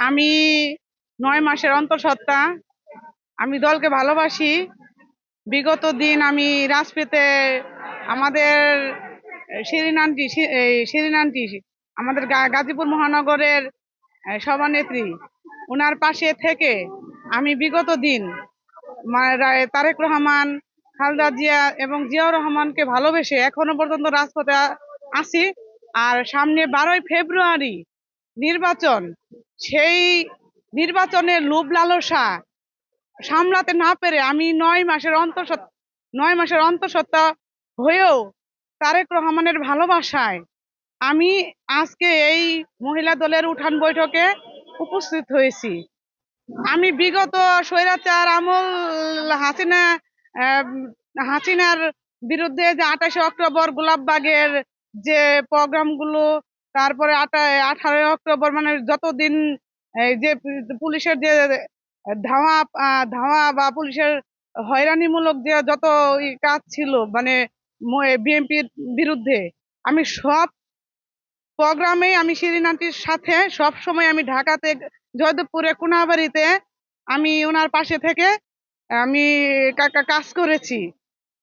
আমি 9 মাসের অন্তঃসত্ত্বা। আমি দলকে ভালোবাসি। বিগত দিন আমি রাজপথে আমাদের শিরিন আন্টি আমাদের গাজীপুর মহানগরের সভানেত্রী, ওনার পাশে থেকে আমি বিগত দিন তারেক রহমান, খালেদা জিয়া এবং জিয়াউর রহমানকে ভালোবেসে এখনো পর্যন্ত রাজপথে আছি। আর সামনে 12ই ফেব্রুয়ারি নির্বাচন, সেই নির্বাচনের লোভ লালসা সামলাতে না পেরে আমি 9 মাসের অন্তঃসত্ত্বা হয়েও তারেক রহমানের ভালোবাসায় আমি আজকে এই মহিলা দলের উঠান বৈঠকে উপস্থিত হয়েছি। আমি বিগত স্বৈরাচার আমল হাসিনা আহ, হাসিনার বিরুদ্ধে যে 28 অক্টোবর গোলাপবাগের যে প্রোগ্রামগুলো, তারপরে 18 অক্টোবর মানে যতদিন এই যে পুলিশের যে ধাওয়া ধাওয়া বা পুলিশের হয়রানিমূলক যে যত কাজ ছিল, মানে বিএনপির বিরুদ্ধে, আমি সব প্রোগ্রামে আমি শিরিন আন্টির সাথে সব সময় আমি ঢাকাতে জয়দেবপুরে কোনাবাড়িতে আমি ওনার পাশে থেকে আমি কাজ করেছি।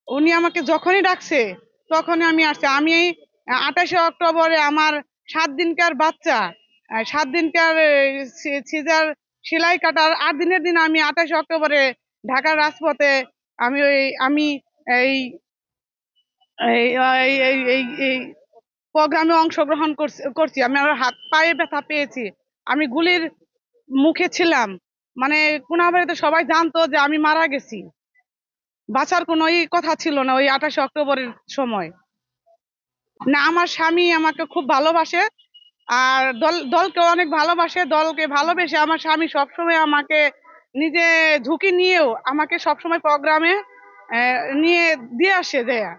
উনি আমাকে যখনই ডাকছে তখনই আমি আসছি। আমি 28 অক্টোবরে আমার 7 দিনকার বাচ্চা, 7 দিনকার সিজার সেলাই কাটার 8 দিনের দিন আমি 28 অক্টোবরে ঢাকার রাজপথে আমি আমি এই এই এই এই এই এই প্রোগ্রামে অংশগ্রহণ করছি। আমি আমার হাত পায়ে ব্যথা পেয়েছি। আমি গুলির মুখে ছিলাম, মানে কোনাবাড়িতে সবাই জানতো যে আমি মারা গেছি। বাঁচার কোনো কথা ছিল না ওই 28 অক্টোবরের সময়। না, আমার স্বামী আমাকে খুব ভালোবাসে, আর দলকে অনেক ভালোবাসে। দলকে ভালোবেসে আমার স্বামী সবসময় আমাকে নিজে ঝুঁকি নিয়েও আমাকে সবসময় প্রোগ্রামে নিয়ে দিয়ে আসে দেয়া।